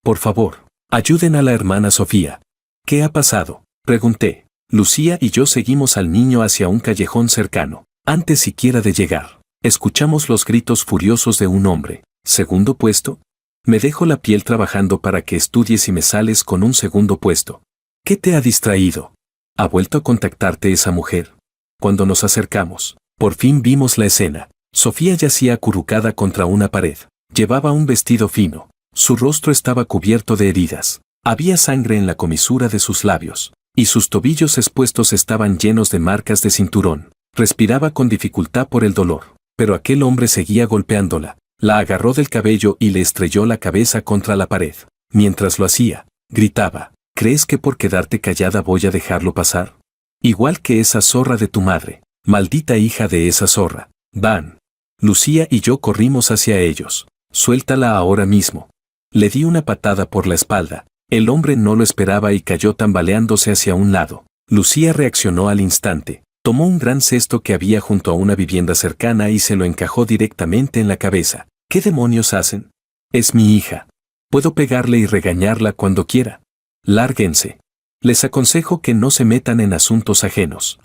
Speaker 1: por favor, ayuden a la hermana Sofía. ¿Qué ha pasado?, pregunté. Lucía y yo seguimos al niño hacia un callejón cercano. Antes siquiera de llegar, escuchamos los gritos furiosos de un hombre. ¿Segundo puesto? Me dejo la piel trabajando para que estudies y me sales con un segundo puesto. ¿Qué te ha distraído? ¿Ha vuelto a contactarte esa mujer? Cuando nos acercamos, por fin vimos la escena. Sofía yacía acurrucada contra una pared. Llevaba un vestido fino. Su rostro estaba cubierto de heridas. Había sangre en la comisura de sus labios, y sus tobillos expuestos estaban llenos de marcas de cinturón. Respiraba con dificultad por el dolor, pero aquel hombre seguía golpeándola. La agarró del cabello y le estrelló la cabeza contra la pared. Mientras lo hacía, gritaba: ¿crees que por quedarte callada voy a dejarlo pasar? Igual que esa zorra de tu madre. Maldita hija de esa zorra. Van. Lucía y yo corrimos hacia ellos. Suéltala ahora mismo. Le di una patada por la espalda. El hombre no lo esperaba y cayó tambaleándose hacia un lado. Lucía reaccionó al instante. Tomó un gran cesto que había junto a una vivienda cercana y se lo encajó directamente en la cabeza. ¿Qué demonios hacen? Es mi hija. Puedo pegarle y regañarla cuando quiera. Lárguense. Les aconsejo que no se metan en asuntos ajenos.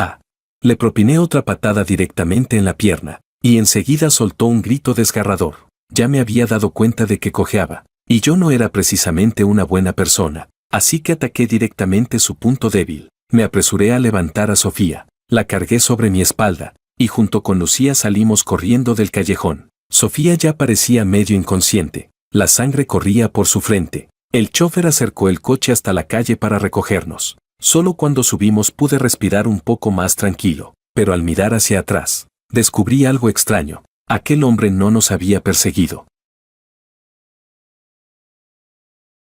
Speaker 1: Le propiné otra patada directamente en la pierna, y enseguida soltó un grito desgarrador. Ya me había dado cuenta de que cojeaba, y yo no era precisamente una buena persona, así que ataqué directamente su punto débil. Me apresuré a levantar a Sofía, la cargué sobre mi espalda, y junto con Lucía salimos corriendo del callejón. Sofía ya parecía medio inconsciente, la sangre corría por su frente. El chófer acercó el coche hasta la calle para recogernos. Solo cuando subimos pude respirar un poco más tranquilo, pero al mirar hacia atrás, descubrí algo extraño. Aquel hombre no nos había perseguido.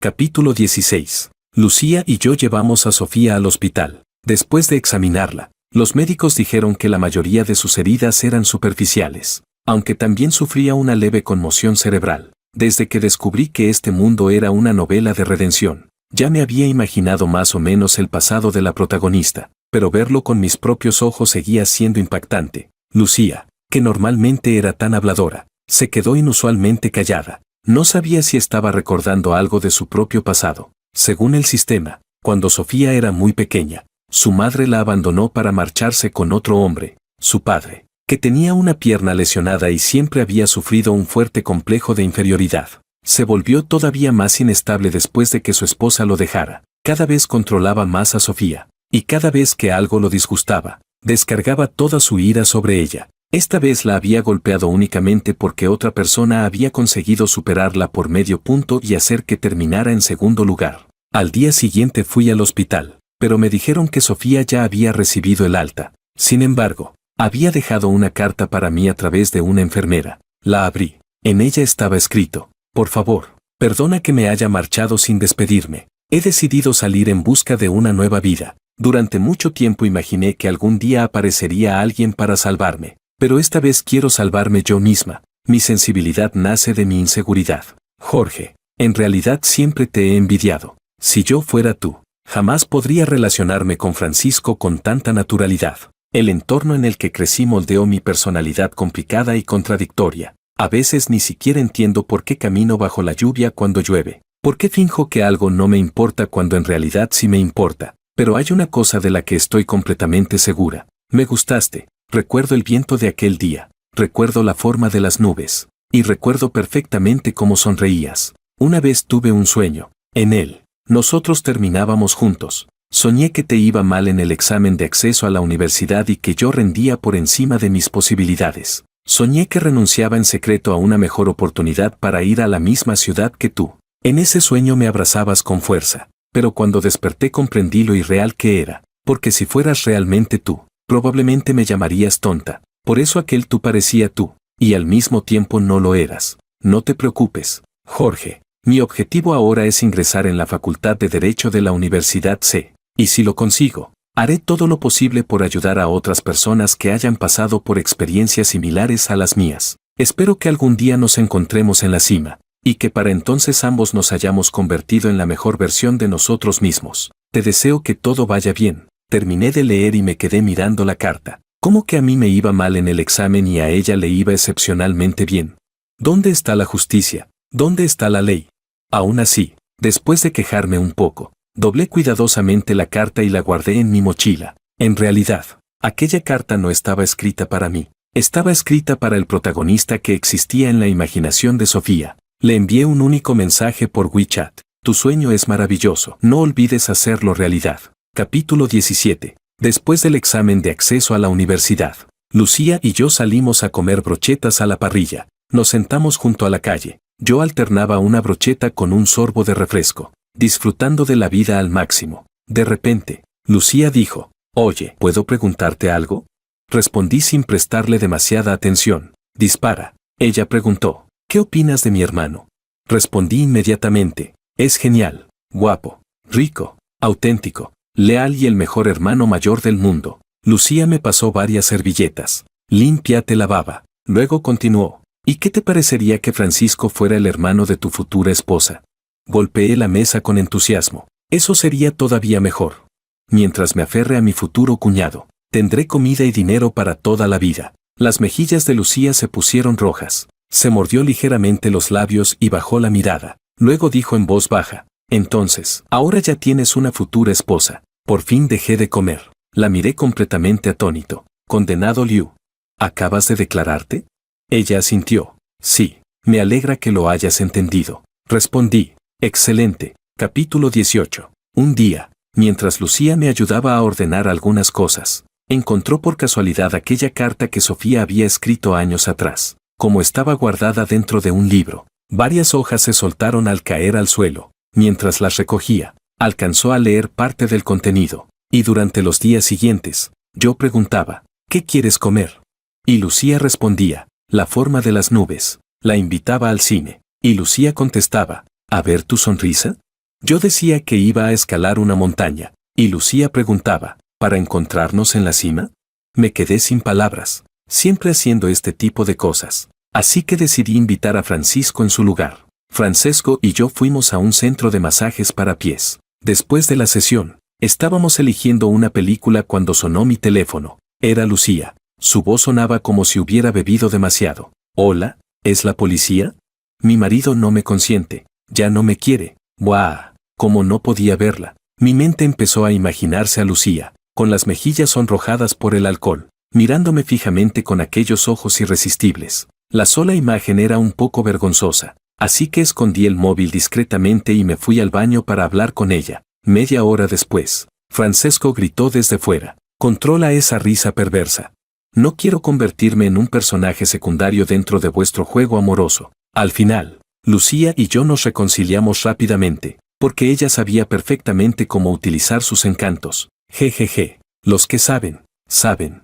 Speaker 1: Capítulo 16. Lucía y yo llevamos a Sofía al hospital. Después de examinarla, los médicos dijeron que la mayoría de sus heridas eran superficiales, aunque también sufría una leve conmoción cerebral. Desde que descubrí que este mundo era una novela de redención, ya me había imaginado más o menos el pasado de la protagonista, pero verlo con mis propios ojos seguía siendo impactante. Lucía, que normalmente era tan habladora, se quedó inusualmente callada. No sabía si estaba recordando algo de su propio pasado. Según el sistema, cuando Sofía era muy pequeña, su madre la abandonó para marcharse con otro hombre, su padre, que tenía una pierna lesionada y siempre había sufrido un fuerte complejo de inferioridad. Se volvió todavía más inestable después de que su esposa lo dejara. Cada vez controlaba más a Sofía, y cada vez que algo lo disgustaba, descargaba toda su ira sobre ella. Esta vez la había golpeado únicamente porque otra persona había conseguido superarla por medio punto y hacer que terminara en segundo lugar. Al día siguiente fui al hospital, pero me dijeron que Sofía ya había recibido el alta. Sin embargo, había dejado una carta para mí a través de una enfermera. La abrí. En ella estaba escrito: por favor, perdona que me haya marchado sin despedirme. He decidido salir en busca de una nueva vida. Durante mucho tiempo imaginé que algún día aparecería alguien para salvarme. Pero esta vez quiero salvarme yo misma. Mi sensibilidad nace de mi inseguridad. Jorge, en realidad siempre te he envidiado. Si yo fuera tú, jamás podría relacionarme con Francisco con tanta naturalidad. El entorno en el que crecí moldeó mi personalidad complicada y contradictoria. A veces ni siquiera entiendo por qué camino bajo la lluvia cuando llueve. ¿Por qué finjo que algo no me importa cuando en realidad sí me importa? Pero hay una cosa de la que estoy completamente segura. Me gustaste. Recuerdo el viento de aquel día, recuerdo la forma de las nubes, y recuerdo perfectamente cómo sonreías. Una vez tuve un sueño. En él, nosotros terminábamos juntos. Soñé que te iba mal en el examen de acceso a la universidad y que yo rendía por encima de mis posibilidades. Soñé que renunciaba en secreto a una mejor oportunidad para ir a la misma ciudad que tú. En ese sueño me abrazabas con fuerza, pero cuando desperté comprendí lo irreal que era, porque si fueras realmente tú, probablemente me llamarías tonta. Por eso aquel tú parecía tú, y al mismo tiempo no lo eras. No te preocupes, Jorge. Mi objetivo ahora es ingresar en la Facultad de Derecho de la Universidad C. Y si lo consigo, haré todo lo posible por ayudar a otras personas que hayan pasado por experiencias similares a las mías. Espero que algún día nos encontremos en la cima, y que para entonces ambos nos hayamos convertido en la mejor versión de nosotros mismos. Te deseo que todo vaya bien. Terminé de leer y me quedé mirando la carta. ¿Cómo que a mí me iba mal en el examen y a ella le iba excepcionalmente bien? ¿Dónde está la justicia? ¿Dónde está la ley? Aún así, después de quejarme un poco, doblé cuidadosamente la carta y la guardé en mi mochila. En realidad, aquella carta no estaba escrita para mí. Estaba escrita para el protagonista que existía en la imaginación de Sofía. Le envié un único mensaje por WeChat. Tu sueño es maravilloso. No olvides hacerlo realidad. Capítulo 17. Después del examen de acceso a la universidad, Lucía y yo salimos a comer brochetas a la parrilla. Nos sentamos junto a la calle. Yo alternaba una brocheta con un sorbo de refresco, disfrutando de la vida al máximo. De repente, Lucía dijo: Oye, ¿puedo preguntarte algo? Respondí sin prestarle demasiada atención. Dispara. Ella preguntó: ¿Qué opinas de mi hermano? Respondí inmediatamente: Es genial, guapo, rico, auténtico, leal y el mejor hermano mayor del mundo. Lucía me pasó varias servilletas. Límpiate la baba. Luego continuó: ¿Y qué te parecería que Francisco fuera el hermano de tu futura esposa? Golpeé la mesa con entusiasmo. Eso sería todavía mejor. Mientras me aferre a mi futuro cuñado, tendré comida y dinero para toda la vida. Las mejillas de Lucía se pusieron rojas. Se mordió ligeramente los labios y bajó la mirada. Luego dijo en voz baja: Entonces, ahora ya tienes una futura esposa. Por fin dejé de comer. La miré completamente atónito. Condenado Liu. ¿Acabas de declararte? Ella asintió. Sí, me alegra que lo hayas entendido. Respondí. Excelente. Capítulo 18. Un día, mientras Lucía me ayudaba a ordenar algunas cosas, encontró por casualidad aquella carta que Sofía había escrito años atrás. Como estaba guardada dentro de un libro, varias hojas se soltaron al caer al suelo. Mientras las recogía, alcanzó a leer parte del contenido, y durante los días siguientes, yo preguntaba, ¿qué quieres comer? Y Lucía respondía, la forma de las nubes. La invitaba al cine, y Lucía contestaba, ¿a ver tu sonrisa? Yo decía que iba a escalar una montaña, y Lucía preguntaba, ¿para encontrarnos en la cima? Me quedé sin palabras, siempre haciendo este tipo de cosas. Así que decidí invitar a Francisco en su lugar. Francesco y yo fuimos a un centro de masajes para pies. Después de la sesión, estábamos eligiendo una película cuando sonó mi teléfono. Era Lucía. Su voz sonaba como si hubiera bebido demasiado. Hola, ¿es la policía? Mi marido no me consiente, ya no me quiere. ¡Buah! Como no podía verla. Mi mente empezó a imaginarse a Lucía, con las mejillas sonrojadas por el alcohol, mirándome fijamente con aquellos ojos irresistibles. La sola imagen era un poco vergonzosa. Así que escondí el móvil discretamente y me fui al baño para hablar con ella. Media hora después, Francesco gritó desde fuera. Controla esa risa perversa. No quiero convertirme en un personaje secundario dentro de vuestro juego amoroso. Al final, Lucía y yo nos reconciliamos rápidamente, porque ella sabía perfectamente cómo utilizar sus encantos. Jejeje. Los que saben, saben.